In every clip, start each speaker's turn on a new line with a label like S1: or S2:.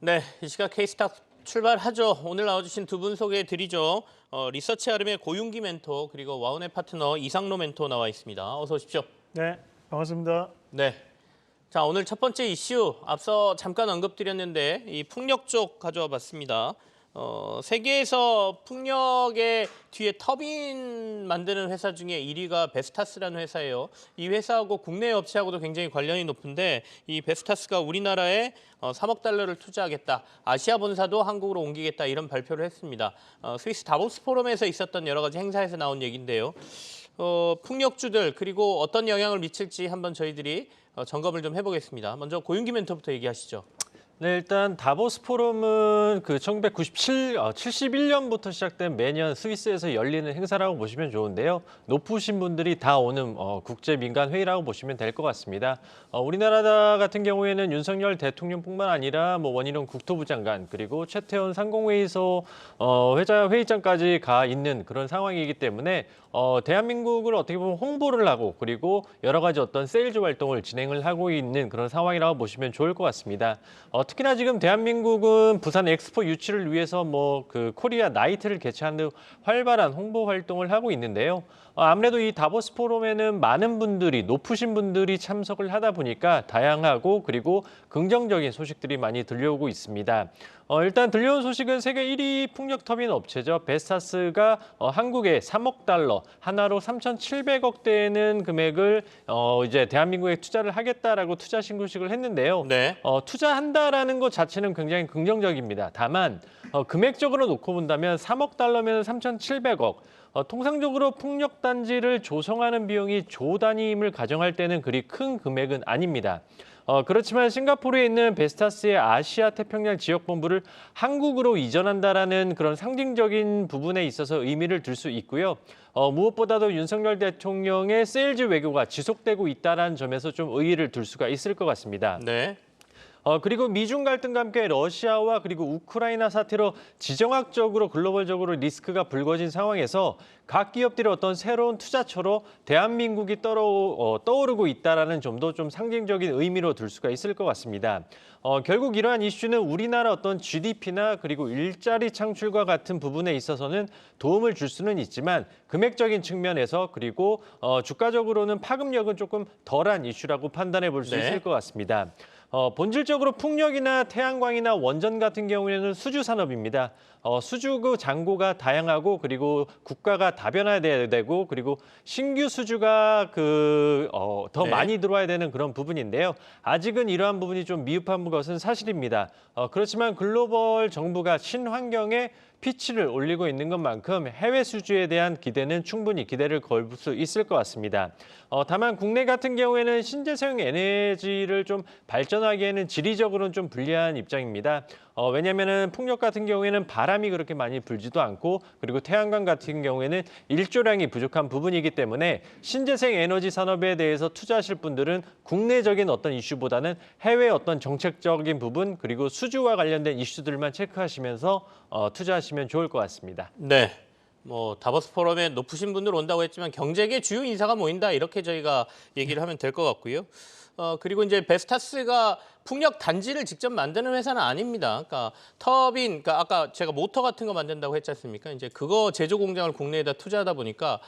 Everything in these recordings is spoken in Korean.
S1: 네, 이 시각 K스타 출발하죠. 오늘 나와주신 두 분 소개해 드리죠. 리서치 아름의 고윤기 멘토 그리고 와운의 파트너 이상로 멘토 나와 있습니다. 어서 오십시오.
S2: 네, 반갑습니다.
S1: 네. 자, 오늘 첫 번째 이슈 앞서 잠깐 언급드렸는데 이 풍력 쪽 가져와 봤습니다. 세계에서 풍력의 뒤에 터빈 만드는 회사 중에 1위가 베스타스라는 회사예요. 이 회사하고 국내 업체하고도 굉장히 관련이 높은데 이 베스타스가 우리나라에 3억 달러를 투자하겠다. 아시아 본사도 한국으로 옮기겠다. 이런 발표를 했습니다. 스위스 다보스 포럼에서 있었던 여러 가지 행사에서 나온 얘기인데요. 풍력주들 그리고 어떤 영향을 미칠지 한번 저희들이 점검을 좀 해보겠습니다. 먼저 고윤기 멘토부터 얘기하시죠.
S3: 네, 일단 다보스 포럼은 그 71년부터 시작된 매년 스위스에서 열리는 행사라고 보시면 좋은데요. 높으신 분들이 다 오는 국제 민간 회의라고 보시면 될 것 같습니다. 우리나라 같은 경우에는 윤석열 대통령뿐만 아니라 원희룡 국토부 장관 그리고 최태원 상공회의소 회의장까지 가 있는 그런 상황이기 때문에 대한민국을 어떻게 보면 홍보를 하고 그리고 여러 가지 어떤 세일즈 활동을 진행을 하고 있는 그런 상황이라고 보시면 좋을 것 같습니다. 특히나 지금 대한민국은 부산 엑스포 유치를 위해서 그 코리아 나이트를 개최하는 활발한 홍보 활동을 하고 있는데요. 아무래도 이 다보스 포럼에는 많은 분들이 높으신 분들이 참석을 하다 보니까 다양하고 그리고 긍정적인 소식들이 많이 들려오고 있습니다. 일단 들려온 소식은 세계 1위 풍력 터빈 업체죠. 베스타스가 한국에 3억 달러, 하나로 3,700억 되는 금액을 이제 대한민국에 투자를 하겠다라고 투자 신고식을 했는데요.
S1: 네.
S3: 투자한다라는 것 자체는 굉장히 긍정적입니다. 다만 금액적으로 놓고 본다면 3억 달러면 3,700억. 통상적으로 풍력 단지를 조성하는 비용이 조 단위임을 가정할 때는 그리 큰 금액은 아닙니다. 그렇지만 싱가포르에 있는 베스타스의 아시아 태평양 지역 본부를 한국으로 이전한다라는 그런 상징적인 부분에 있어서 의미를 둘 수 있고요. 무엇보다도 윤석열 대통령의 세일즈 외교가 지속되고 있다는 점에서 좀 의의를 둘 수가 있을 것 같습니다.
S1: 네.
S3: 그리고 미중 갈등과 함께 러시아와 그리고 우크라이나 사태로 지정학적으로 글로벌적으로 리스크가 불거진 상황에서 각 기업들의 어떤 새로운 투자처로 대한민국이 떠오르고 있다라는 점도 좀 상징적인 의미로 둘 수가 있을 것 같습니다. 결국 이러한 이슈는 우리나라 어떤 GDP나 그리고 일자리 창출과 같은 부분에 있어서는 도움을 줄 수는 있지만 금액적인 측면에서 그리고 주가적으로는 파급력은 조금 덜한 이슈라고 판단해 볼 수
S1: 네.
S3: 있을 것 같습니다. 본질적으로 풍력이나 태양광이나 원전 같은 경우에는 수주 산업입니다. 수주 잔고가 다양하고 그리고 국가가 다변화돼야 되고 그리고 신규 수주가 더
S1: 네.
S3: 많이 들어와야 되는 그런 부분인데요. 아직은 이러한 부분이 좀 미흡한 것은 사실입니다. 그렇지만 글로벌 정부가 친환경에 피치를 올리고 있는 것만큼 해외 수주에 대한 기대는 충분히 기대를 걸 수 있을 것 같습니다. 다만 국내 같은 경우에는 신재생 에너지를 좀 발전하기에는 지리적으로는 좀 불리한 입장입니다. 왜냐하면 풍력 같은 경우에는 바람이 그렇게 많이 불지도 않고 그리고 태양광 같은 경우에는 일조량이 부족한 부분이기 때문에 신재생 에너지 산업에 대해서 투자하실 분들은 국내적인 어떤 이슈보다는 해외 어떤 정책적인 부분 그리고 수주와 관련된 이슈들만 체크하시면서 투자하시면 좋을 것 같습니다.
S1: 네. 다보스 포럼에 높으신 분들 온다고 했지만 경제계 주요 인사가 모인다 이렇게 저희가 얘기를 하면 될 것 같고요. 그리고 이제 베스타스가 풍력 단지를 직접 만드는 회사는 아닙니다. 그러니까 터빈, 그러니까 아까 제가 모터 같은 거 만든다고 했지 않습니까? 이제 그거 제조 공장을 국내에다 투자하다 보니까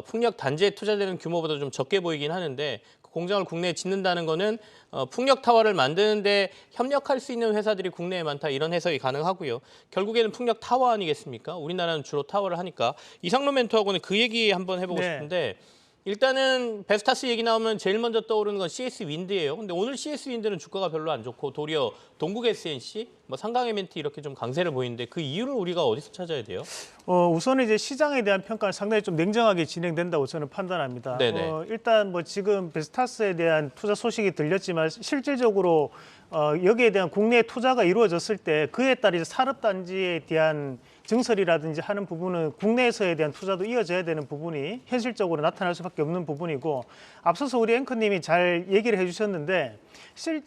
S1: 풍력 단지에 투자되는 규모보다 좀 적게 보이긴 하는데 그 공장을 국내에 짓는다는 거는 풍력 타워를 만드는데 협력할 수 있는 회사들이 국내에 많다 이런 해석이 가능하고요. 결국에는 풍력 타워 아니겠습니까? 우리나라는 주로 타워를 하니까 이상로 멘토하고는 그 얘기 한번 해보고
S2: 네.
S1: 싶은데 일단은 베스타스 얘기 나오면 제일 먼저 떠오르는 건 CS 윈드예요. 근데 오늘 CS 윈드는 주가가 별로 안 좋고 도리어 동국 SNC, 상강 M&T 이렇게 좀 강세를 보이는데 그 이유를 우리가 어디서 찾아야 돼요?
S2: 우선 이제 시장에 대한 평가는 상당히 좀 냉정하게 진행된다고 저는 판단합니다.
S1: 네네.
S2: 일단 지금 베스타스에 대한 투자 소식이 들렸지만 실질적으로 여기에 대한 국내 투자가 이루어졌을 때 그에 따라 이제 산업단지에 대한 증설이라든지 하는 부분은 국내에서에 대한 투자도 이어져야 되는 부분이 현실적으로 나타날 수밖에 없는 부분이고 앞서서 우리 앵커님이 잘 얘기를 해주셨는데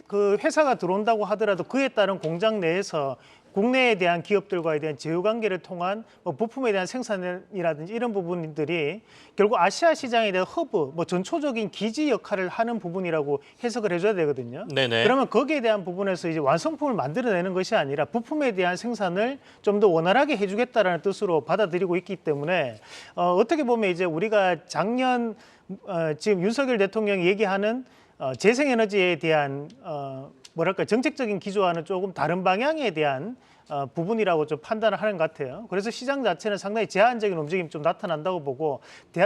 S2: 그 회사가 들어온다고 하더라도 그에 따른 공장 내에서 국내에 대한 기업들과에 대한 제휴 관계를 통한 뭐 부품에 대한 생산이라든지 이런 부분들이 결국 아시아 시장에 대한 허브, 뭐 전초적인 기지 역할을 하는 부분이라고 해석을 해줘야 되거든요.
S1: 네네.
S2: 그러면 거기에 대한 부분에서 이제 완성품을 만들어내는 것이 아니라 부품에 대한 생산을 좀 더 원활하게 해주겠다라는 뜻으로 받아들이고 있기 때문에 어떻게 보면 이제 우리가 작년 지금 윤석열 대통령이 얘기하는 재생에너지에 대한 뭐랄까 정책적인 기조와는 조금 다른 방향에 대한 부분이라고 좀 판단을 하는 것 같아요. 그래서 시장 자체는 상당히 제한적인 움직임이 좀 나타난다고 보고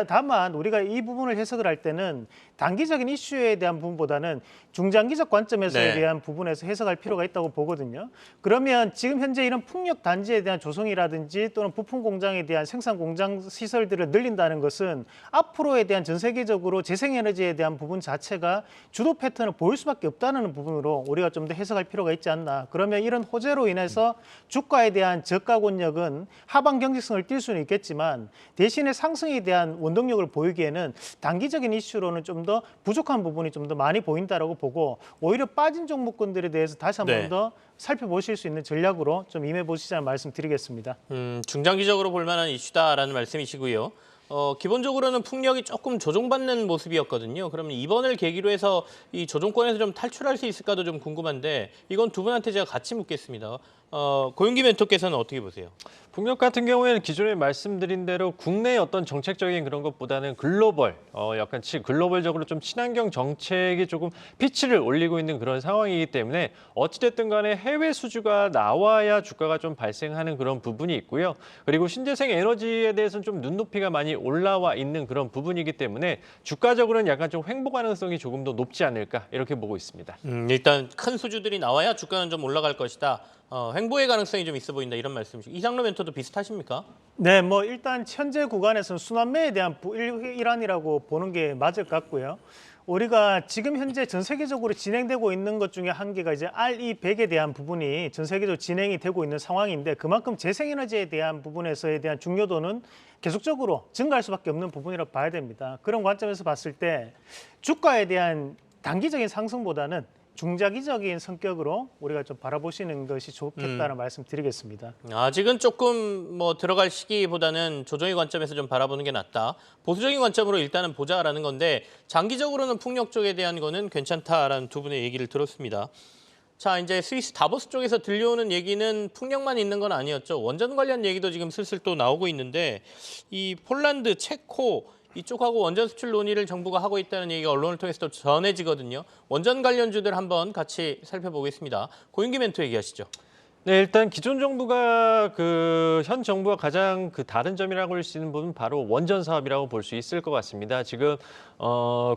S2: 다만 우리가 이 부분을 해석을 할 때는 단기적인 이슈에 대한 부분보다는 중장기적 관점에서에
S1: 네.
S2: 대한 부분에서 해석할 필요가 있다고 보거든요. 그러면 지금 현재 이런 풍력 단지에 대한 조성이라든지 또는 부품 공장에 대한 생산 공장 시설들을 늘린다는 것은 앞으로에 대한 전 세계적으로 재생에너지에 대한 부분 자체가 주도 패턴을 보일 수밖에 없다는 부분으로 우리가 좀 더 해석할 필요가 있지 않나. 그러면 이런 호재로 인해서 주가에 대한 저가 권역은 하방 경직성을 띌 수는 있겠지만 대신에 상승에 대한 원동력을 보이기에는 단기적인 이슈로는 좀 더 부족한 부분이 좀 더 많이 보인다라고 보고 오히려 빠진 종목군들에 대해서 다시 한 번 더 살펴보실 수 있는 전략으로 좀 임해보시자는 말씀드리겠습니다.
S1: 중장기적으로 볼 만한 이슈다라는 말씀이시고요. 기본적으로는 풍력이 조금 조종받는 모습이었거든요. 그러면 이번을 계기로 해서 이 조종권에서 좀 탈출할 수 있을까도 좀 궁금한데 이건 두 분한테 제가 같이 묻겠습니다. 고윤기 멘토께서는 어떻게 보세요?
S3: 풍력 같은 경우에는 기존에 말씀드린 대로 국내의 어떤 정책적인 그런 것보다는 글로벌, 약간 글로벌적으로 좀 친환경 정책이 조금 피치를 올리고 있는 그런 상황이기 때문에 어찌됐든 간에 해외 수주가 나와야 주가가 좀 발생하는 그런 부분이 있고요. 그리고 신재생 에너지에 대해서는 좀 눈높이가 많이 올라와 있는 그런 부분이기 때문에 주가적으로는 약간 좀 횡보 가능성이 조금 더 높지 않을까 이렇게 보고 있습니다.
S1: 일단 큰 수주들이 나와야 주가는 좀 올라갈 것이다. 횡보의 가능성이 좀 있어 보인다 이런 말씀이시고 이상로 멘토도 비슷하십니까?
S2: 네, 뭐 일단 현재 구간에서는 순환매에 대한 일환이라고 보는 게 맞을 것 같고요. 우리가 지금 현재 전 세계적으로 진행되고 있는 것 중에 한 개가 이제 RE100에 대한 부분이 전 세계적으로 진행이 되고 있는 상황인데 그만큼 재생에너지에 대한 부분에서에 대한 중요도는 계속적으로 증가할 수밖에 없는 부분이라고 봐야 됩니다. 그런 관점에서 봤을 때 주가에 대한 단기적인 상승보다는 중장기적인 성격으로 우리가 좀 바라보시는 것이 좋겠다는 말씀드리겠습니다.
S1: 아직은 조금 뭐 들어갈 시기보다는 조정의 관점에서 좀 바라보는 게 낫다. 보수적인 관점으로 일단은 보자라는 건데 장기적으로는 풍력 쪽에 대한 거는 괜찮다라는 두 분의 얘기를 들었습니다. 자, 이제 스위스 다보스 쪽에서 들려오는 얘기는 풍력만 있는 건 아니었죠. 원전 관련 얘기도 지금 슬슬 또 나오고 있는데 이 폴란드, 체코 이쪽하고 원전 수출 논의를 정부가 하고 있다는 얘기가 언론을 통해서 또 전해지거든요. 원전 관련주들 한번 같이 살펴보겠습니다. 고윤기 멘토 얘기하시죠.
S3: 네, 일단 기존 정부가 현 정부와 가장 다른 점이라고 할 수 있는 부분은 바로 원전 사업이라고 볼 수 있을 것 같습니다. 지금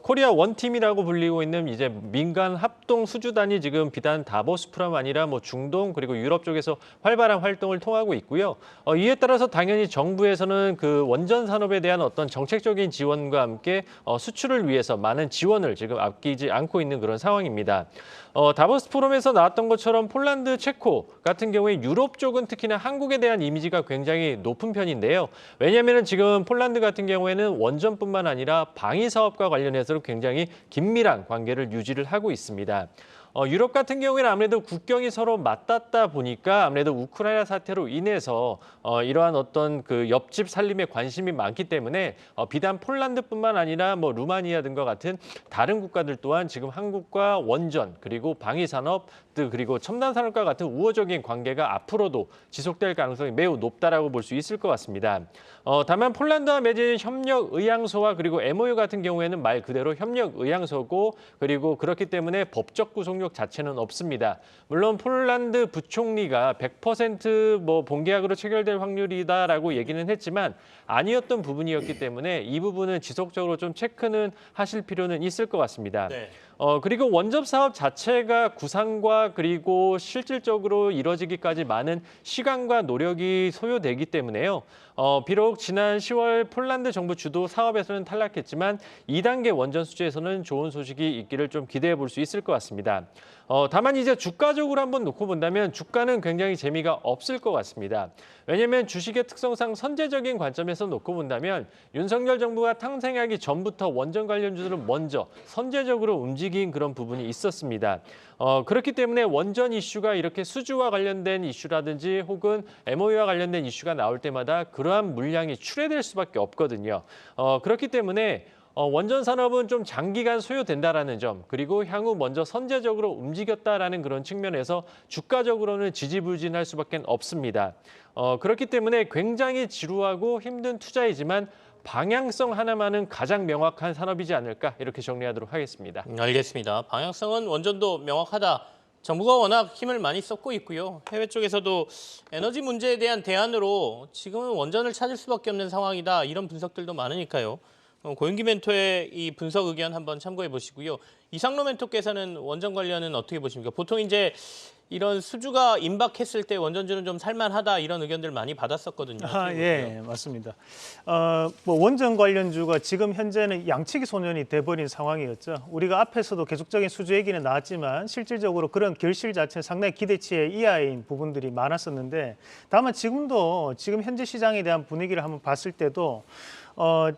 S3: 코리아 원팀이라고 불리고 있는 이제 민간 합동 수주단이 지금 비단 다보스뿐만 아니라 뭐 중동 그리고 유럽 쪽에서 활발한 활동을 통하고 있고요. 이에 따라서 당연히 정부에서는 그 원전 산업에 대한 어떤 정책적인 지원과 함께 수출을 위해서 많은 지원을 지금 아끼지 않고 있는 그런 상황입니다. 다보스 포럼에서 나왔던 것처럼 폴란드, 체코 같은 경우에 유럽 쪽은 특히나 한국에 대한 이미지가 굉장히 높은 편인데요. 왜냐하면 지금 폴란드 같은 경우에는 원전뿐만 아니라 방위 사업과 관련해서 굉장히 긴밀한 관계를 유지를 하고 있습니다. 유럽 같은 경우에는 아무래도 국경이 서로 맞닿다 보니까 아무래도 우크라이나 사태로 인해서 이러한 어떤 그 옆집 살림에 관심이 많기 때문에 비단 폴란드뿐만 아니라 뭐 루마니아 등과 같은 다른 국가들 또한 지금 한국과 원전 그리고 방위 산업 그리고 첨단 산업과 같은 우호적인 관계가 앞으로도 지속될 가능성이 매우 높다라고 볼 수 있을 것 같습니다. 다만 폴란드와 맺은 협력 의향서와 그리고 MOU 같은 경우에는 말 그대로 협력 의향서고 그리고 그렇기 때문에 법적 구속력 자체는 없습니다. 물론 폴란드 부총리가 100% 뭐 본계약으로 체결될 확률이다라고 얘기는 했지만 아니었던 부분이었기 때문에 이 부분은 지속적으로 좀 체크는 하실 필요는 있을 것 같습니다.
S1: 네.
S3: 그리고 원전 사업 자체가 구상과 그리고 실질적으로 이뤄지기까지 많은 시간과 노력이 소요되기 때문에요. 비록 지난 10월 폴란드 정부 주도 사업에서는 탈락했지만 2단계 원전 수주에서는 좋은 소식이 있기를 좀 기대해 볼 수 있을 것 같습니다. 다만 이제 주가적으로 한번 놓고 본다면 주가는 굉장히 재미가 없을 것 같습니다. 왜냐하면 주식의 특성상 선제적인 관점에서 놓고 본다면 윤석열 정부가 탄생하기 전부터 원전 관련주들은 먼저 선제적으로 움직인 그런 부분이 있었습니다. 그렇기 때문에 원전 이슈가 이렇게 수주와 관련된 이슈라든지 혹은 MOU와 관련된 이슈가 나올 때마다 그러한 물량이 출회될 수밖에 없거든요. 그렇기 때문에 원전 산업은 좀 장기간 소요된다라는 점, 그리고 향후 먼저 선제적으로 움직였다라는 그런 측면에서 주가적으로는 지지부진할 수밖에 없습니다. 그렇기 때문에 굉장히 지루하고 힘든 투자이지만 방향성 하나만은 가장 명확한 산업이지 않을까 이렇게 정리하도록 하겠습니다.
S1: 알겠습니다. 방향성은 원전도 명확하다. 정부가 워낙 힘을 많이 썼고 있고요. 해외 쪽에서도 에너지 문제에 대한 대안으로 지금은 원전을 찾을 수밖에 없는 상황이다. 이런 분석들도 많으니까요. 고윤기 멘토의 이 분석 의견 한번 참고해 보시고요. 이상로 멘토께서는 원전 관련은 어떻게 보십니까? 보통 이제 이런 수주가 임박했을 때 원전주는 좀 살만하다 이런 의견들 많이 받았었거든요.
S2: 예, 맞습니다. 뭐 원전 관련주가 지금 현재는 양치기 소년이 돼버린 상황이었죠. 우리가 앞에서도 계속적인 수주 얘기는 나왔지만 실질적으로 그런 결실 자체는 상당히 기대치에 이하인 부분들이 많았었는데 다만 지금 현재 시장에 대한 분위기를 한번 봤을 때도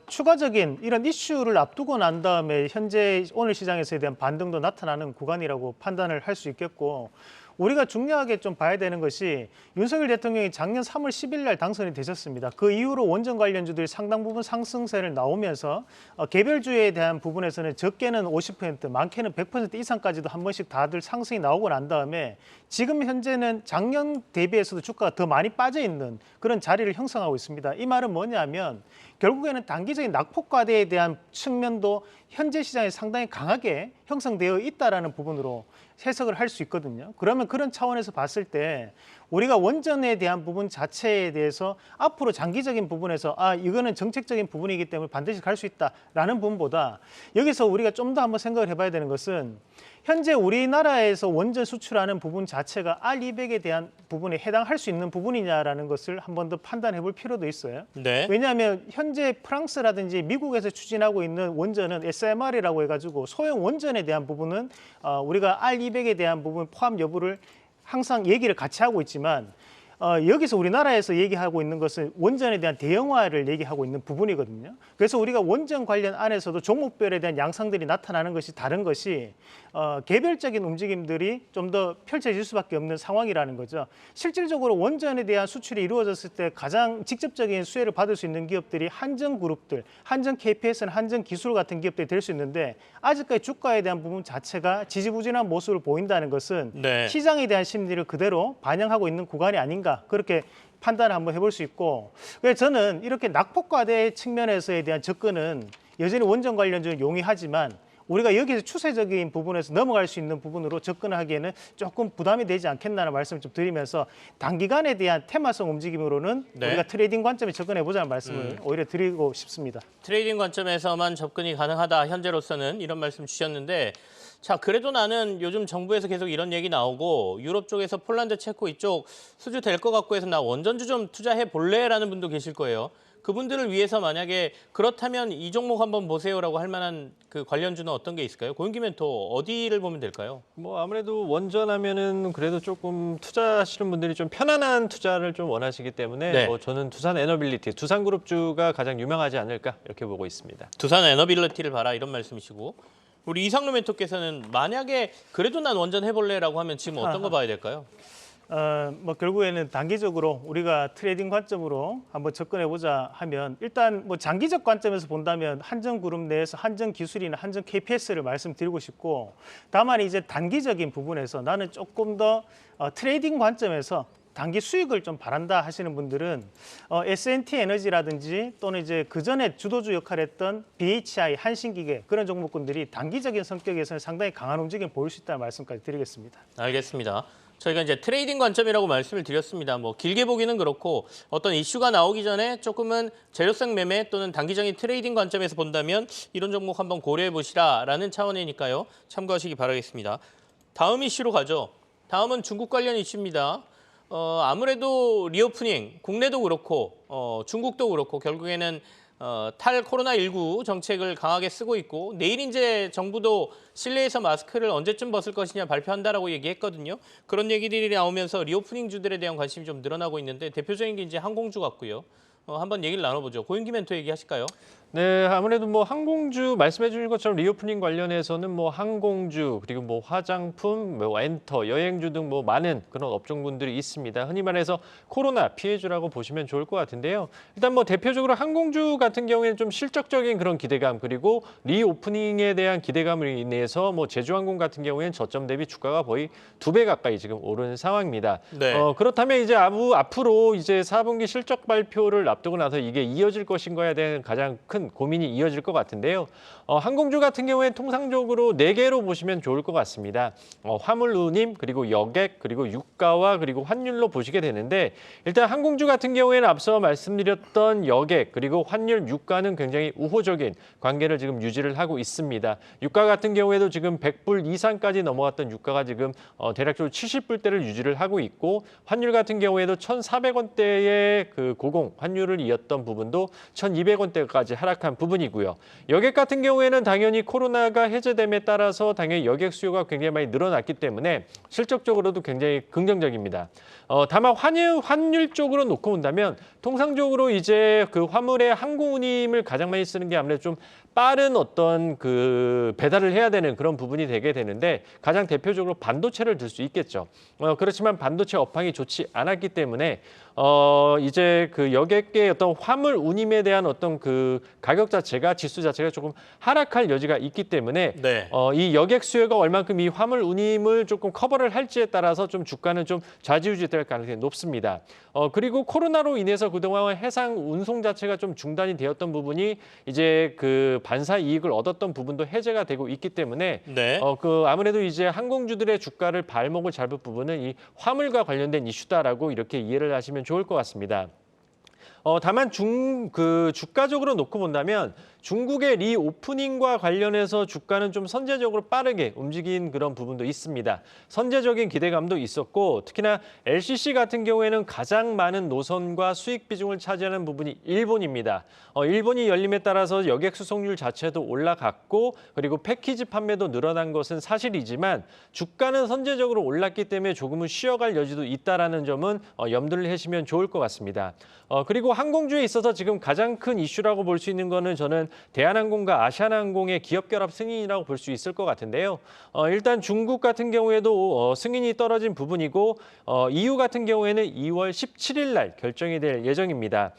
S2: 추가적인 이런 이슈를 앞두고 난 다음에 현재 오늘 시장에서에 대한 반등도 나타나는 구간이라고 판단을 할 수 있겠고 우리가 중요하게 좀 봐야 되는 것이 윤석열 대통령이 작년 3월 10일 날 당선이 되셨습니다. 그 이후로 원전 관련주들이 상당 부분 상승세를 나오면서 개별주에 대한 부분에서는 적게는 50%, 많게는 100% 이상까지도 한 번씩 다들 상승이 나오고 난 다음에 지금 현재는 작년 대비해서도 주가가 더 많이 빠져 있는 그런 자리를 형성하고 있습니다. 이 말은 뭐냐면 결국에는 단기적인 낙폭과대에 대한 측면도 현재 시장에 상당히 강하게 형성되어 있다라는 부분으로 해석을 할 수 있거든요. 그러면 그런 차원에서 봤을 때 우리가 원전에 대한 부분 자체에 대해서 앞으로 장기적인 부분에서 이거는 정책적인 부분이기 때문에 반드시 갈 수 있다라는 부분보다 여기서 우리가 좀 더 한번 생각을 해봐야 되는 것은 현재 우리나라에서 원전 수출하는 부분 자체가 R200에 대한 부분에 해당할 수 있는 부분이냐라는 것을 한 번 더 판단해 볼 필요도 있어요.
S1: 네.
S2: 왜냐하면 현재 프랑스라든지 미국에서 추진하고 있는 원전은 SMR이라고 해가지고 소형 원전에 대한 부분은 우리가 R200에 대한 부분 포함 여부를 항상 얘기를 같이 하고 있지만 여기서 우리나라에서 얘기하고 있는 것은 원전에 대한 대형화를 얘기하고 있는 부분이거든요. 그래서 우리가 원전 관련 안에서도 종목별에 대한 양상들이 나타나는 것이 다른 것이 개별적인 움직임들이 좀 더 펼쳐질 수밖에 없는 상황이라는 거죠. 실질적으로 원전에 대한 수출이 이루어졌을 때 가장 직접적인 수혜를 받을 수 있는 기업들이 한전그룹들, 한전 KPS는 한전기술 같은 기업들이 될 수 있는데 아직까지 주가에 대한 부분 자체가 지지부진한 모습을 보인다는 것은
S1: 네.
S2: 시장에 대한 심리를 그대로 반영하고 있는 구간이 아닌가 그렇게 판단을 한번 해볼 수 있고 그래서 저는 이렇게 낙폭과대 측면에서에 대한 접근은 여전히 원전 관련주는 용이하지만 우리가 여기서 추세적인 부분에서 넘어갈 수 있는 부분으로 접근을 하기에는 조금 부담이 되지 않겠나라는 말씀을 좀 드리면서 단기간에 대한 테마성 움직임으로는
S1: 네.
S2: 우리가 트레이딩 관점에 접근해 보자는 말씀을 오히려 드리고 싶습니다.
S1: 트레이딩 관점에서만 접근이 가능하다 현재로서는 이런 말씀 주셨는데 자 그래도 나는 요즘 정부에서 계속 이런 얘기 나오고 유럽 쪽에서 폴란드, 체코 이쪽 수주 될 것 같고 해서 나 원전주 좀 투자해 볼래라는 분도 계실 거예요. 그분들을 위해서 만약에 그렇다면 이 종목 한번 보세요라고 할 만한 그 관련주는 어떤 게 있을까요? 고윤기 멘토 어디를 보면 될까요?
S3: 뭐 아무래도 원전하면은 그래도 조금 투자하시는 분들이 좀 편안한 투자를 좀 원하시기 때문에
S1: 네.
S3: 저는 두산 에너빌리티, 두산그룹주가 가장 유명하지 않을까 이렇게 보고 있습니다.
S1: 두산 에너빌리티를 봐라 이런 말씀이시고 우리 이상로 멘토께서는 만약에 그래도 난 원전 해볼래라고 하면 지금 어떤 거 봐야 될까요?
S2: 뭐 결국에는 단기적으로 우리가 트레이딩 관점으로 한번 접근해 보자 하면 일단 뭐 장기적 관점에서 본다면 한전그룹 내에서 한전기술이나 한전 KPS를 말씀드리고 싶고 다만 이제 단기적인 부분에서 나는 조금 더 트레이딩 관점에서 단기 수익을 좀 바란다 하시는 분들은 S&T 에너지라든지 또는 이제 그 전에 주도주 역할을 했던 BHI, 한신기계 그런 종목군들이 단기적인 성격에서는 상당히 강한 움직임을 보일 수 있다는 말씀까지 드리겠습니다.
S1: 알겠습니다. 저희가 이제 트레이딩 관점이라고 말씀을 드렸습니다. 뭐 길게 보기는 그렇고 어떤 이슈가 나오기 전에 조금은 재료성 매매 또는 단기적인 트레이딩 관점에서 본다면 이런 종목 한번 고려해 보시라라는 차원이니까요. 참고하시기 바라겠습니다. 다음 이슈로 가죠. 다음은 중국 관련 이슈입니다. 아무래도 리오프닝 국내도 그렇고 중국도 그렇고 결국에는 탈 코로나19 정책을 강하게 쓰고 있고 내일 이제 정부도 실내에서 마스크를 언제쯤 벗을 것이냐 발표한다라고 얘기했거든요. 그런 얘기들이 나오면서 리오프닝 주들에 대한 관심이 좀 늘어나고 있는데 대표적인 게 이제 항공주 같고요. 한번 얘기를 나눠보죠. 고윤기 멘토 얘기하실까요?
S3: 네, 아무래도 뭐 항공주 말씀해 주신 것처럼 리오프닝 관련해서는 뭐 항공주 그리고 뭐 화장품, 뭐 엔터, 여행주 등 뭐 많은 그런 업종군들이 있습니다. 흔히 말해서 코로나 피해주라고 보시면 좋을 것 같은데요. 일단 뭐 대표적으로 항공주 같은 경우에는 좀 실적적인 그런 기대감 그리고 리오프닝에 대한 기대감을 인해서 뭐 제주항공 같은 경우에는 저점 대비 주가가 거의 2배 가까이 지금 오른 상황입니다.
S1: 네.
S3: 그렇다면 이제 앞으로 이제 4분기 실적 발표를 앞두고 나서 이게 이어질 것인가에 대한 가장 큰 고민이 이어질 것 같은데요. 항공주 같은 경우에 통상적으로 4개로 보시면 좋을 것 같습니다. 화물 운임, 그리고 여객, 그리고 유가와 그리고 환율로 보시게 되는데 일단 항공주 같은 경우에는 앞서 말씀드렸던 여객, 그리고 환율, 유가는 굉장히 우호적인 관계를 지금 유지를 하고 있습니다. 유가 같은 경우에도 지금 100불 이상까지 넘어갔던 유가가 지금 대략적으로 70불대를 유지를 하고 있고 환율 같은 경우에도 1,400원대의 그 고공 환율을 이었던 부분도 1,200원대까지 하락한 부분이고요. 여객 같은 경우에는 당연히 코로나가 해제됨에 따라서 당연히 여객 수요가 굉장히 많이 늘어났기 때문에 실적적으로도 굉장히 긍정적입니다. 다만 환율 쪽으로 놓고 본다면 통상적으로 이제 그 화물의 항공 운임을 가장 많이 쓰는 게 아무래도 좀 빠른 어떤 그 배달을 해야 되는 그런 부분이 되게 되는데 가장 대표적으로 반도체를 들 수 있겠죠. 그렇지만 반도체 업황이 좋지 않았기 때문에 이제 그 여객의 어떤 화물 운임에 대한 어떤 그 가격 자체가 지수 자체가 조금 하락할 여지가 있기 때문에
S1: 네.
S3: 이 여객 수요가 얼만큼 이 화물 운임을 조금 커버를 할지에 따라서 좀 주가는 좀 좌지우지될 가능성이 높습니다. 그리고 코로나로 인해서 그동안 해상 운송 자체가 좀 중단이 되었던 부분이 이제 그 반사 이익을 얻었던 부분도 해제가 되고 있기 때문에
S1: 네.
S3: 그 아무래도 이제 항공주들의 주가를 발목을 잡을 부분은 이 화물과 관련된 이슈다라고 이렇게 이해를 하시면 좋을 것 같습니다. 다만 주가적으로 놓고 본다면 중국의 리오프닝과 관련해서 주가는 좀 선제적으로 빠르게 움직인 그런 부분도 있습니다. 선제적인 기대감도 있었고 특히나 LCC 같은 경우에는 가장 많은 노선과 수익 비중을 차지하는 부분이 일본입니다. 일본이 열림에 따라서 여객 수송률 자체도 올라갔고 그리고 패키지 판매도 늘어난 것은 사실이지만 주가는 선제적으로 올랐기 때문에 조금은 쉬어갈 여지도 있다라는 점은 염두를 하시면 좋을 것 같습니다. 그리고 항공주에 있어서 지금 가장 큰 이슈라고 볼 수 있는 거는 저는 대한항공과 아시아나항공의 기업 결합 승인이라고 볼 수 있을 것 같은데요. 일단 중국 같은 경우에도 승인이 떨어진 부분이고 EU 같은 경우에는 2월 17일 날 결정이 될 예정입니다.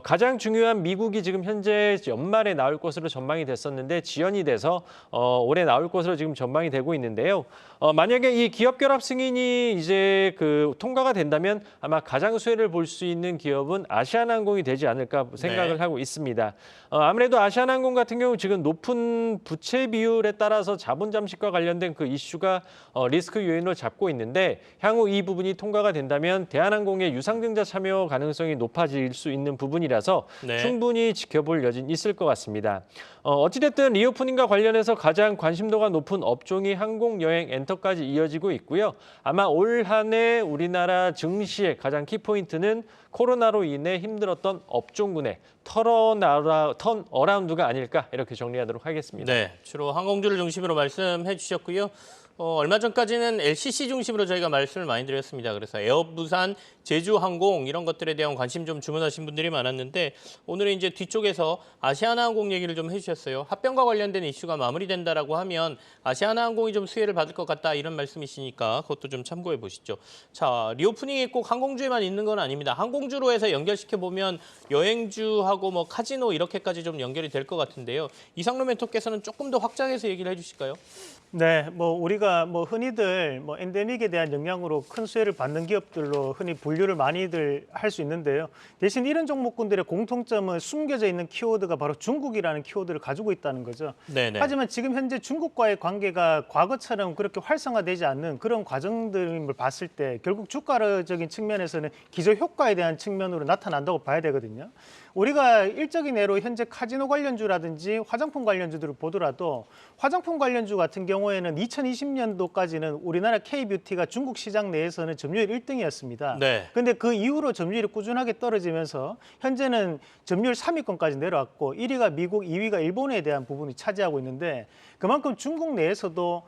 S3: 가장 중요한 미국이 지금 현재 연말에 나올 것으로 전망이 됐었는데 지연이 돼서 올해 나올 것으로 지금 전망이 되고 있는데요. 만약에 이 기업 결합 승인이 이제 그 통과가 된다면 아마 가장 수혜를 볼 수 있는 기업은 아시아나항공이 되지 않을까 생각을 하고 있습니다. 아무래도 아시아나항공 같은 경우 지금 높은 부채 비율에 따라서 자본 잠식과 관련된 그 이슈가 리스크 요인으로 잡고 있는데 향후 이 부분이 통과가 된다면 대한항공의 유상증자 참여 가능성이 높아질 수 있는 부분이라서
S1: 네.
S3: 충분히 지켜볼 여지는 있을 것 같습니다. 어찌됐든 리오프닝과 관련해서 가장 관심도가 높은 업종이 항공, 여행, 엔터까지 이어지고 있고요. 아마 올 한 해 우리나라 증시의 가장 키포인트는 코로나로 인해 힘들었던 업종군의 턴어라운드가 아닐까 이렇게 정리하도록 하겠습니다.
S1: 네, 주로 항공주를 중심으로 말씀해 주셨고요. 얼마 전까지는 LCC 중심으로 저희가 말씀을 많이 드렸습니다. 그래서 에어부산, 제주항공 이런 것들에 대한 관심 좀 주문하신 분들이 많았는데 오늘은 이제 뒤쪽에서 아시아나항공 얘기를 좀 해주셨어요. 합병과 관련된 이슈가 마무리된다라고 하면 아시아나항공이 좀 수혜를 받을 것 같다 이런 말씀이시니까 그것도 좀 참고해 보시죠. 자, 리오프닝이 꼭 항공주에만 있는 건 아닙니다. 항공주로 해서 연결시켜 보면 여행주하고 뭐 카지노 이렇게까지 좀 연결이 될 것 같은데요. 이상로 멘토께서는 조금 더 확장해서 얘기를 해주실까요?
S2: 네, 뭐 우리가 뭐 흔히들 뭐 엔데믹에 대한 영향으로 큰 수혜를 받는 기업들로 흔히 분류를 많이들 할 수 있는데요. 대신 이런 종목군들의 공통점은 숨겨져 있는 키워드가 바로 중국이라는 키워드를 가지고 있다는 거죠.
S1: 네네.
S2: 하지만 지금 현재 중국과의 관계가 과거처럼 그렇게 활성화되지 않는 그런 과정들을 봤을 때 결국 주가적인 측면에서는 기저효과에 대한 측면으로 나타난다고 봐야 되거든요. 우리가 일적인 예로 현재 카지노 관련주라든지 화장품 관련주들을 보더라도 화장품 관련주 같은 경우 경우에는 2020년도까지는 우리나라 K-뷰티가 중국 시장 내에서는 점유율 1등이었습니다.
S1: 네.
S2: 근데 그 이후로 점유율이 꾸준하게 떨어지면서 현재는 점유율 3위권까지 내려왔고 1위가 미국, 2위가 일본에 대한 부분이 차지하고 있는데 그만큼 중국 내에서도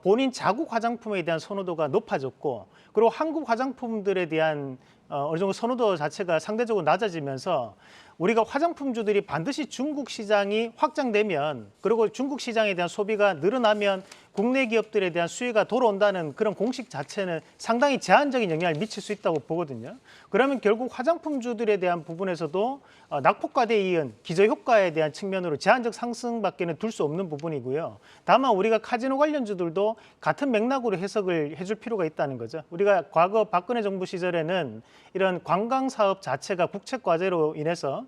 S2: 본인 자국 화장품에 대한 선호도가 높아졌고 그리고 한국 화장품들에 대한 어느 정도 선호도 자체가 상대적으로 낮아지면서 우리가 화장품주들이 반드시 중국 시장이 확장되면 그리고 중국 시장에 대한 소비가 늘어나면 국내 기업들에 대한 수혜가 돌아온다는 그런 공식 자체는 상당히 제한적인 영향을 미칠 수 있다고 보거든요. 그러면 결국 화장품주들에 대한 부분에서도 낙폭과대에 이은 기저효과에 대한 측면으로 제한적 상승밖에는 둘 수 없는 부분이고요. 다만 우리가 카지노 관련주들도 같은 맥락으로 해석을 해줄 필요가 있다는 거죠. 우리가 과거 박근혜 정부 시절에는 이런 관광사업 자체가 국책과제로 인해서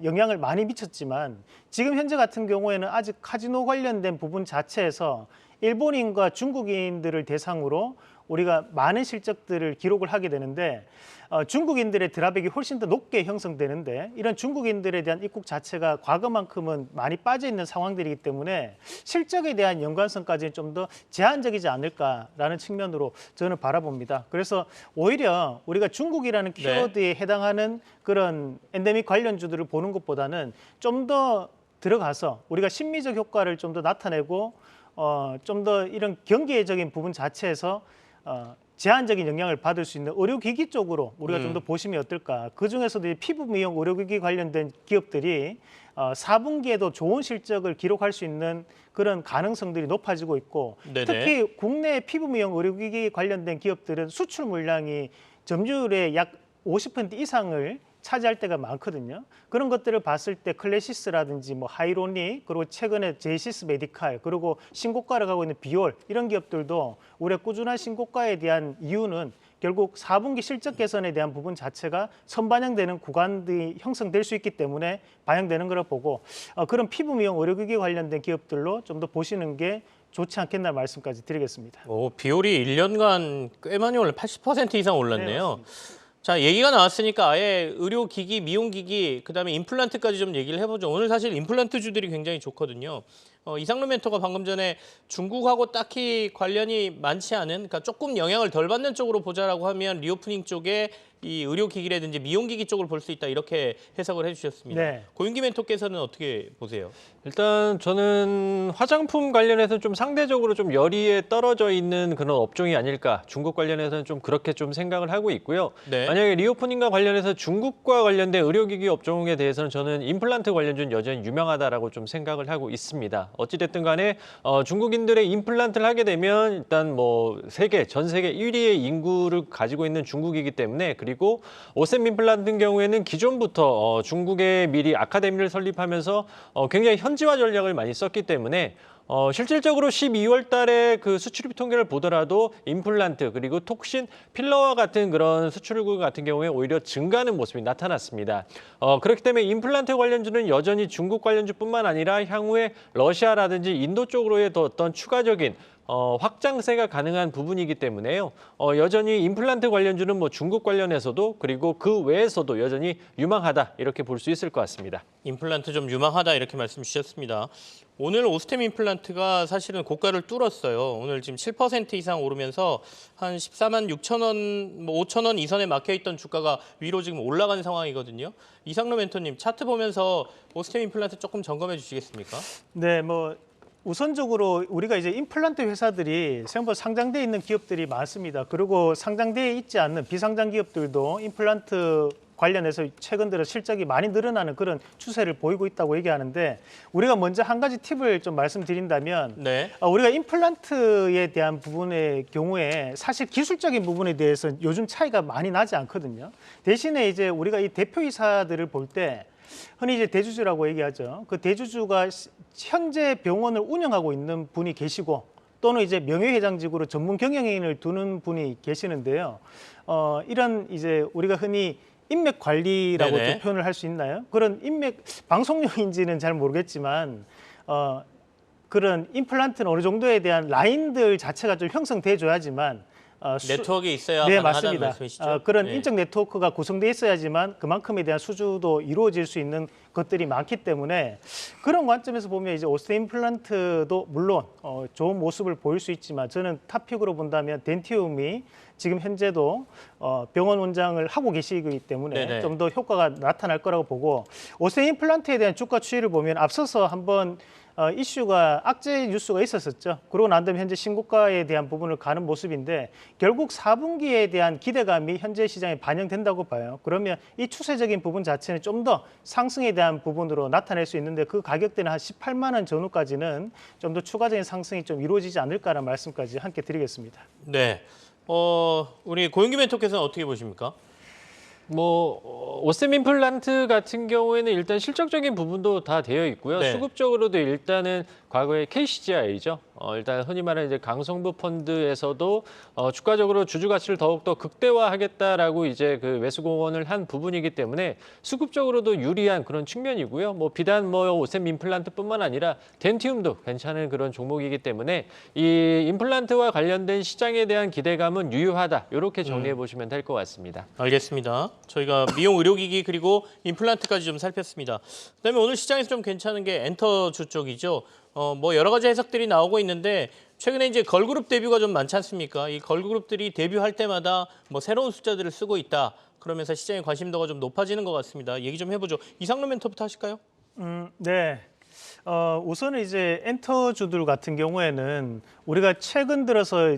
S2: 영향을 많이 미쳤지만 지금 현재 같은 경우에는 아직 카지노 관련된 부분 자체에서 일본인과 중국인들을 대상으로 우리가 많은 실적들을 기록을 하게 되는데 중국인들의 드랍액이 훨씬 더 높게 형성되는데 이런 중국인들에 대한 입국 자체가 과거만큼은 많이 빠져 있는 상황들이기 때문에 실적에 대한 연관성까지는 좀 더 제한적이지 않을까라는 측면으로 저는 바라봅니다. 그래서 오히려 우리가 중국이라는 키워드에 해당하는 그런 엔데믹 관련주들을 보는 것보다는 좀 더 들어가서 우리가 심리적 효과를 좀 더 나타내고 좀 더 이런 경제적인 부분 자체에서 제한적인 영향을 받을 수 있는 의료기기 쪽으로 우리가 좀 더 보시면 어떨까. 그중에서도 이 피부 미용 의료기기 관련된 기업들이 4분기에도 좋은 실적을 기록할 수 있는 그런 가능성들이 높아지고 있고
S1: 네네.
S2: 특히 국내 피부 미용 의료기기 관련된 기업들은 수출 물량이 점유율의 약 50% 이상을 차지할 때가 많거든요. 그런 것들을 봤을 때 클래시스라든지 뭐 하이로닉 그리고 최근에 제이시스 메디칼 그리고 신고가를 가고 있는 비올 이런 기업들도 우리가 꾸준한 신고가에 대한 이유는 결국 4분기 실적 개선에 대한 부분 자체가 선반영되는 구간들이 형성될 수 있기 때문에 반영되는 거라 보고 그런 피부 미용 의료기기 관련된 기업들로 좀 더 보시는 게 좋지 않겠나 말씀까지 드리겠습니다.
S1: 비올이 1년간 꽤 많이 80% 이상 올랐네요.
S2: 네,
S1: 자, 얘기가 나왔으니까 아예 의료기기, 미용기기, 그다음에 임플란트까지 좀 얘기를 해보죠. 오늘 사실 임플란트주들이 굉장히 좋거든요. 이상로 멘토가 방금 전에 중국하고 딱히 관련이 많지 않은, 그러니까 조금 영향을 덜 받는 쪽으로 보자라고 하면 리오프닝 쪽에 이 의료기기라든지 미용기기 쪽을 볼 수 있다 이렇게 해석을 해주셨습니다.
S2: 네.
S1: 고윤기 멘토께서는 어떻게 보세요?
S3: 일단 저는 화장품 관련해서 좀 상대적으로 좀 열의에 떨어져 있는 그런 업종이 아닐까. 중국 관련해서는 좀 그렇게 좀 생각을 하고 있고요.
S1: 네.
S3: 만약에 리오프닝과 관련해서 중국과 관련된 의료기기 업종에 대해서는 저는 임플란트 관련주는 여전히 유명하다라고 좀 생각을 하고 있습니다. 어찌됐든 간에 중국인들의 임플란트를 하게 되면 일단 뭐 전 세계 1위의 인구를 가지고 있는 중국이기 때문에 그리고 오셈 임플란트 같은 경우에는 기존부터 중국에 미리 아카데미를 설립하면서 굉장히 현지화 전략을 많이 썼기 때문에 실질적으로 12월 달에 그 수출입 통계를 보더라도 임플란트 그리고 톡신, 필러와 같은 그런 수출국 같은 경우에 오히려 증가하는 모습이 나타났습니다. 그렇기 때문에 임플란트 관련주는 여전히 중국 관련주뿐만 아니라 향후에 러시아라든지 인도 쪽으로의 더 어떤 추가적인 확장세가 가능한 부분이기 때문에요. 여전히 임플란트 관련주는 뭐 중국 관련해서도 그리고 그 외에서도 여전히 유망하다 이렇게 볼 수 있을 것 같습니다.
S1: 임플란트 좀 유망하다 이렇게 말씀 주셨습니다. 오늘 오스템 임플란트가 사실은 고가를 뚫었어요. 오늘 지금 7% 이상 오르면서 한 14만 6천 원, 5천 원 이선에 막혀 있던 주가가 위로 지금 올라간 상황이거든요. 이상로 멘토님 차트 보면서 오스템 임플란트 조금 점검해 주시겠습니까?
S2: 네, 뭐 우선적으로 우리가 이제 임플란트 회사들이 생각보다 상장돼 있는 기업들이 많습니다. 그리고 상장돼 있지 않는 비상장 기업들도 임플란트 관련해서 최근 들어 실적이 많이 늘어나는 그런 추세를 보이고 있다고 얘기하는데 우리가 먼저 한 가지 팁을 좀 말씀드린다면
S1: 네.
S2: 우리가 임플란트에 대한 부분의 경우에 사실 기술적인 부분에 대해서 요즘 차이가 많이 나지 않거든요. 대신에 이제 우리가 이 대표이사들을 볼 때 흔히 이제 대주주라고 얘기하죠. 그 대주주가 현재 병원을 운영하고 있는 분이 계시고 또는 이제 명예회장직으로 전문 경영인을 두는 분이 계시는데요. 이런 이제 우리가 흔히 인맥 관리라고
S1: 네네.
S2: 또 표현을 할 수 있나요? 그런 인맥 방송용인지는 잘 모르겠지만 그런 임플란트는 어느 정도에 대한 라인들 자체가 좀 형성돼 줘야지만
S1: 네트워크에 있어야
S2: 네,
S1: 가능하다는
S2: 맞습니다.
S1: 말씀이시죠?
S2: 그런
S1: 네.
S2: 인적 네트워크가 구성돼 있어야지만 그만큼에 대한 수주도 이루어질 수 있는 것들이 많기 때문에 그런 관점에서 보면 이제 오스테 임플란트도 물론 좋은 모습을 보일 수 있지만 저는 탑픽으로 본다면 덴티움이 지금 현재도 병원 원장을 하고 계시기 때문에
S1: 네네.
S2: 좀 더 효과가 나타날 거라고 보고 오스테 임플란트에 대한 주가 추이를 보면 앞서서 한번 이슈가 악재 뉴스가 있었었죠. 그러고 난 다음에 현재 신고가에 대한 부분을 가는 모습인데 결국 4분기에 대한 기대감이 현재 시장에 반영된다고 봐요. 그러면 이 추세적인 부분 자체는 좀 더 상승에 대한 부분으로 나타낼 수 있는데 그 가격대는 한 18만 원 전후까지는 좀 더 추가적인 상승이 좀 이루어지지 않을까라는 말씀까지 함께 드리겠습니다.
S1: 네. 우리 고영규 멘토께서는 어떻게 보십니까?
S3: 오셈 임플란트 같은 경우에는 일단 실적적인 부분도 다 되어 있고요.
S1: 네.
S3: 수급적으로도 일단은 과거에 KCGI죠. 일단 흔히 말하는 이제 강성부 펀드에서도 주가적으로 주주 가치를 더욱더 극대화하겠다라고 이제 그 매수 공언을 한 부분이기 때문에 수급적으로도 유리한 그런 측면이고요. 비단 오셈 임플란트뿐만 아니라 덴티움도 괜찮은 그런 종목이기 때문에 이 임플란트와 관련된 시장에 대한 기대감은 유효하다. 이렇게 정리해 보시면 될 것 같습니다.
S1: 알겠습니다. 저희가 미용 의료기기 그리고 임플란트까지 좀 살폈습니다. 그다음에 오늘 시장에서 좀 괜찮은 게 엔터주 쪽이죠. 여러 가지 해석들이 나오고 있는데 최근에 이제 걸그룹 데뷔가 좀 많지 않습니까? 이 걸그룹들이 데뷔할 때마다 새로운 숫자들을 쓰고 있다. 그러면서 시장의 관심도가 좀 높아지는 것 같습니다. 얘기 좀 해보죠. 이상로 멘토부터 하실까요?
S2: 네. 우선은 이제 엔터주들 같은 경우에는 우리가 최근 들어서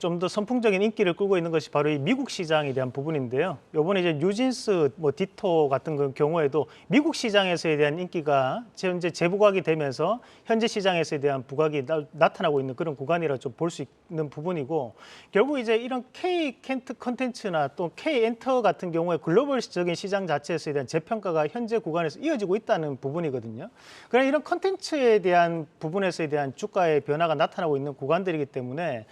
S2: 좀 더 선풍적인 인기를 끌고 있는 것이 바로 이 미국 시장에 대한 부분인데요. 이번에 이제 뉴진스, 디토 같은 그 경우에도 미국 시장에서에 대한 인기가 현재 재부각이 되면서 현재 시장에서에 대한 부각이 나타나고 있는 그런 구간이라 좀 볼 수 있는 부분이고 결국 이제 이런 K 컨텐츠나 또 K 엔터 같은 경우에 글로벌적인 시장 자체에서에 대한 재평가가 현재 구간에서 이어지고 있다는 부분이거든요. 그런 이런 컨텐츠에 대한 부분에서에 대한 주가의 변화가 나타나고 있는 구간들이기 때문에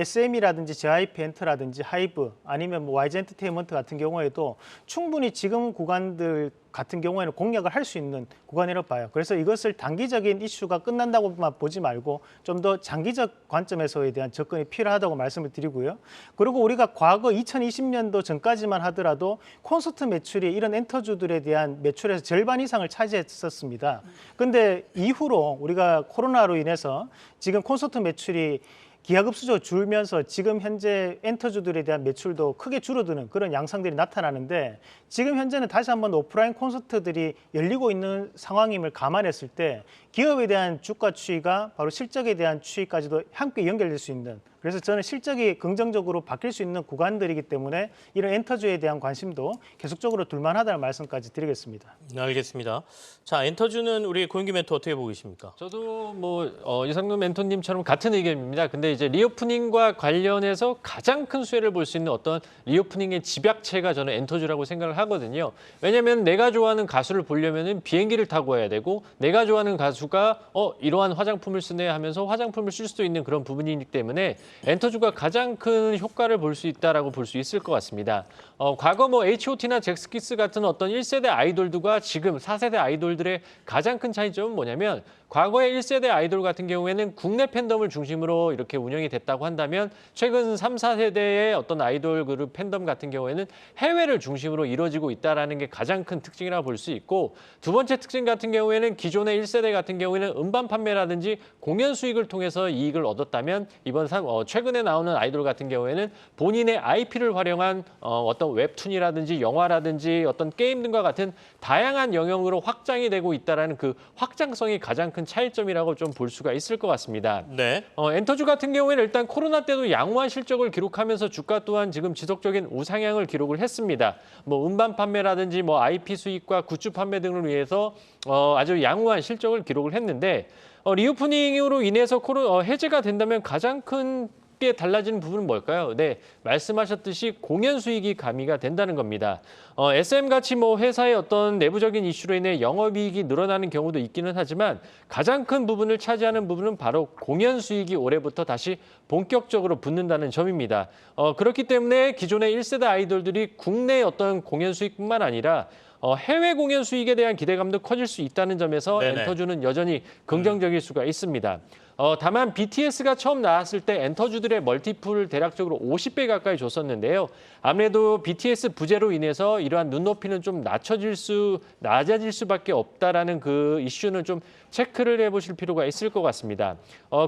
S2: SM이라든지 JYP 엔터라든지 하이브 아니면 YG 엔터테인먼트 같은 경우에도 충분히 지금 구간들 같은 경우에는 공략을 할 수 있는 구간이라고 봐요. 그래서 이것을 단기적인 이슈가 끝난다고만 보지 말고 좀 더 장기적 관점에서에 대한 접근이 필요하다고 말씀을 드리고요. 그리고 우리가 과거 2020년도 전까지만 하더라도 콘서트 매출이 이런 엔터주들에 대한 매출에서 절반 이상을 차지했었습니다. 근데 이후로 우리가 코로나로 인해서 지금 콘서트 매출이 기하급수적으로 줄면서 지금 현재 엔터주들에 대한 매출도 크게 줄어드는 그런 양상들이 나타나는데 지금 현재는 다시 한번 오프라인 콘서트들이 열리고 있는 상황임을 감안했을 때 기업에 대한 주가 추이가 바로 실적에 대한 추이까지도 함께 연결될 수 있는 그래서 저는 실적이 긍정적으로 바뀔 수 있는 구간들이기 때문에 이런 엔터주에 대한 관심도 계속적으로 둘만하다는 말씀까지 드리겠습니다.
S1: 네, 알겠습니다. 자, 엔터주는 우리 고영규 멘토 어떻게 보고 계십니까?
S3: 저도 이상로 멘토님처럼 같은 의견입니다. 근데 이제 리오프닝과 관련해서 가장 큰 수혜를 볼 수 있는 어떤 리오프닝의 집약체가 저는 엔터주라고 생각을 하거든요. 왜냐하면 내가 좋아하는 가수를 보려면은 비행기를 타고 와야 되고 내가 좋아하는 가수가 이러한 화장품을 쓰네 하면서 화장품을 쓸 수도 있는 그런 부분이기 때문에 엔터주가 가장 큰 효과를 볼 수 있다라고 볼 수 있을 것 같습니다. 과거 H.O.T나 잭스키스 같은 어떤 1세대 아이돌들과 지금 4세대 아이돌들의 가장 큰 차이점은 뭐냐면 과거의 1세대 아이돌 같은 경우에는 국내 팬덤을 중심으로 이렇게 운영이 됐다고 한다면 최근 3, 4세대의 어떤 아이돌 그룹 팬덤 같은 경우에는 해외를 중심으로 이루어지고 있다는 게 가장 큰 특징이라고 볼 수 있고 두 번째 특징 같은 경우에는 기존의 1세대 같은 경우에는 음반 판매라든지 공연 수익을 통해서 이익을 얻었다면 이번 최근에 나오는 아이돌 같은 경우에는 본인의 IP를 활용한 어떤 웹툰이라든지 영화라든지 어떤 게임 등과 같은 다양한 영역으로 확장이 되고 있다는 그 확장성이 가장 큰 차이점이라고 좀 볼 수가 있을 것 같습니다.
S1: 네.
S3: 엔터주 같은 경우에는 일단 코로나 때도 양호한 실적을 기록하면서 주가 또한 지금 지속적인 우상향을 기록을 했습니다. 음반 판매라든지 IP 수익과 굿즈 판매 등을 위해서 아주 양호한 실적을 기록을 했는데 리오프닝으로 인해서 해제가 된다면 가장 큰 게 달라지는 부분은 뭘까요? 네, 말씀하셨듯이 공연 수익이 가미가 된다는 겁니다. SM-같이 회사의 어떤 내부적인 이슈로 인해 영업이익이 늘어나는 경우도 있기는 하지만 가장 큰 부분을 차지하는 부분은 바로 공연 수익이 올해부터 다시 본격적으로 붙는다는 점입니다. 그렇기 때문에 기존의 1세대 아이돌들이 국내 어떤 공연 수익뿐만 아니라 해외 공연 수익에 대한 기대감도 커질 수 있다는 점에서
S1: 네네.
S3: 엔터주는 여전히 긍정적일 수가 있습니다. 다만 BTS가 처음 나왔을 때 엔터주들의 멀티플을 대략적으로 50배 가까이 줬었는데요. 아무래도 BTS 부재로 인해서 이러한 눈높이는 좀 낮아질 수밖에 없다라는 그 이슈는 좀 체크를 해보실 필요가 있을 것 같습니다.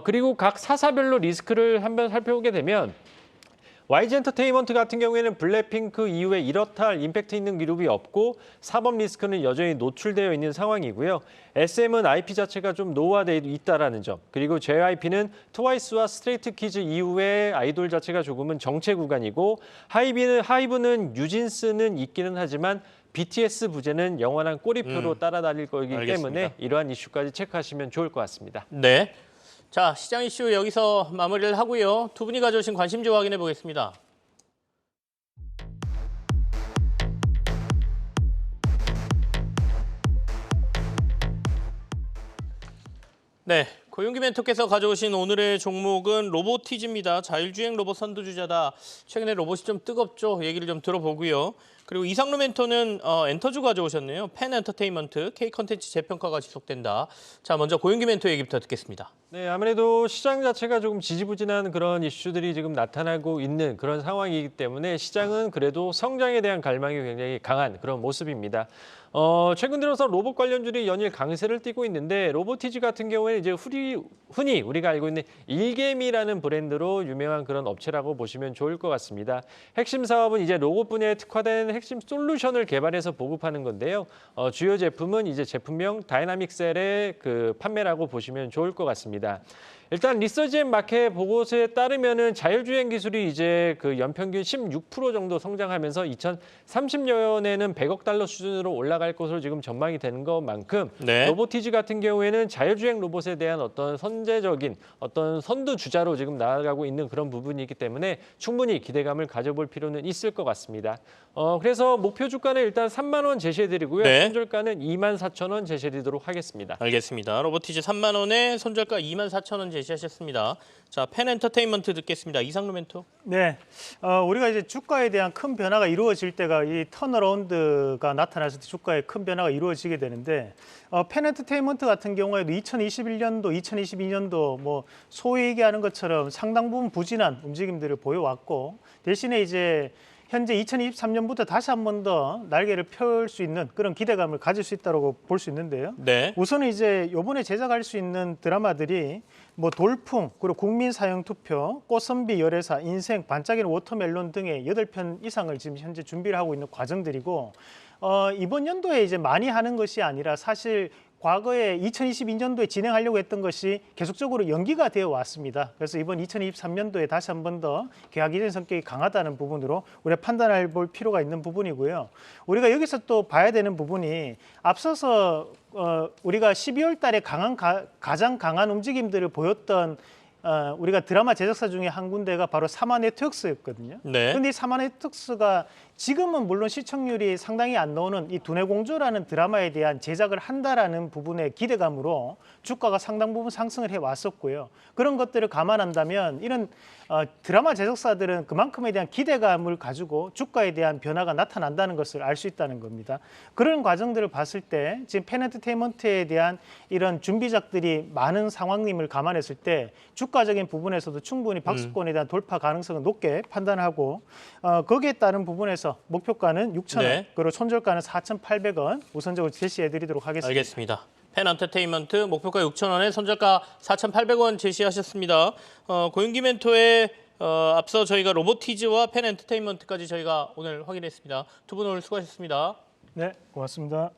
S3: 그리고 각 사사별로 리스크를 한번 살펴보게 되면 YG 엔터테인먼트 같은 경우에는 블랙핑크 이후에 이렇다 할 임팩트 있는 그룹이 없고 사법 리스크는 여전히 노출되어 있는 상황이고요. SM은 IP 자체가 좀 노후화되어 있다라는 점. 그리고 JYP는 트와이스와 스트레이트 키즈 이후에 아이돌 자체가 조금은 정체 구간이고 하이브는 뉴진스는 있기는 하지만 BTS 부재는 영원한 꼬리표로 따라다닐 거기
S1: 알겠습니다.
S3: 때문에 이러한 이슈까지 체크하시면 좋을 것 같습니다.
S1: 네. 자, 시장 이슈 여기서 마무리를 하고요. 두 분이 가져오신 관심주 확인해 보겠습니다. 네, 고윤기 멘토께서 가져오신 오늘의 종목은 로보티즈입니다. 자율주행 로봇 선두주자다. 최근에 로봇이 좀 뜨겁죠. 얘기를 좀 들어보고요. 그리고 이상루 멘토는 엔터주 가져오셨네요. 펜 엔터테인먼트, K 컨텐츠 재평가가 지속된다. 자, 먼저 고윤기 멘토 얘기부터 듣겠습니다.
S3: 네, 아무래도 시장 자체가 조금 지지부진한 그런 이슈들이 지금 나타나고 있는 그런 상황이기 때문에 시장은 그래도 성장에 대한 갈망이 굉장히 강한 그런 모습입니다. 최근 들어서 로봇 관련주들이 연일 강세를 띠고 있는데 로보티즈 같은 경우에는 이제 흔히 우리가 알고 있는 일개미라는 브랜드로 유명한 그런 업체라고 보시면 좋을 것 같습니다. 핵심 사업은 이제 로봇 분야에 특화된 핵심 솔루션을 개발해서 보급하는 건데요. 주요 제품은 이제 제품명 다이나믹 셀의 그 판매라고 보시면 좋을 것 같습니다. 일단 리서치 앤 마켓 보고서에 따르면은 자율주행 기술이 이제 그 연평균 16% 정도 성장하면서 2030년에는 100억 달러 수준으로 올라갈 것으로 지금 전망이 되는 것만큼
S1: 네.
S3: 로보티즈 같은 경우에는 자율주행 로봇에 대한 어떤 선제적인 어떤 선두 주자로 지금 나아가고 있는 그런 부분이기 때문에 충분히 기대감을 가져볼 필요는 있을 것 같습니다. 그래서 목표 주가는 일단 3만 원 제시해드리고요.
S1: 네.
S3: 손절가는 24,000원 제시해드리도록 하겠습니다.
S1: 알겠습니다. 로보티즈 3만 원에 손절가 24,000원 제시하셨습니다. 자, 펜 엔터테인먼트 듣겠습니다. 이상루 멘토.
S2: 네, 우리가 이제 주가에 대한 큰 변화가 이루어질 때가 이 턴어라운드가 나타났을 때 주가에 큰 변화가 이루어지게 되는데 펜 엔터테인먼트 같은 경우에도 2021년도, 2022년도 뭐 소위 얘기하는 것처럼 상당 부분 부진한 움직임들을 보여왔고 대신에 이제 현재 2023년부터 다시 한 번 더 날개를 펼 수 있는 그런 기대감을 가질 수 있다고 볼 수 있는데요.
S1: 네.
S2: 우선은 이제 이번에 제작할 수 있는 드라마들이 뭐 돌풍, 그리고 국민 사형 투표, 꽃선비 열애사, 인생, 반짝이는 워터멜론 등의 8편 이상을 지금 현재 준비를 하고 있는 과정들이고 이번 연도에 이제 많이 하는 것이 아니라 사실 과거에 2022년도에 진행하려고 했던 것이 계속적으로 연기가 되어 왔습니다. 그래서 이번 2023년도에 다시 한 번 더 계약 이전 성격이 강하다는 부분으로 우리가 판단해 볼 필요가 있는 부분이고요. 우리가 여기서 또 봐야 되는 부분이 앞서서 우리가 12월 달에 가장 강한 움직임들을 보였던 우리가 드라마 제작사 중에 한 군데가 바로 사마 네트워크스였거든요.
S1: 네.
S2: 그런데 이 사마 네트워크스가 지금은 물론 시청률이 상당히 안 나오는 이 두뇌공조라는 드라마에 대한 제작을 한다라는 부분의 기대감으로 주가가 상당 부분 상승을 해왔었고요. 그런 것들을 감안한다면 이런 드라마 제작사들은 그만큼에 대한 기대감을 가지고 주가에 대한 변화가 나타난다는 것을 알 수 있다는 겁니다. 그런 과정들을 봤을 때 지금 펜 엔터테인먼트에 대한 이런 준비작들이 많은 상황임을 감안했을 때 주가적인 부분에서도 충분히 박스권에 대한 돌파 가능성을 높게 판단하고 거기에 따른 부분에서 목표가는 6,000원,
S1: 네.
S2: 그리고 손절가는 4,800원 우선적으로 제시해드리도록 하겠습니다.
S1: 알겠습니다. 펜 엔터테인먼트 목표가 6,000원에 손절가 4,800원 제시하셨습니다. 고윤기 멘토의 앞서 저희가 로보티즈와 펜 엔터테인먼트까지 저희가 오늘 확인했습니다. 두 분 오늘 수고하셨습니다.
S2: 네, 고맙습니다.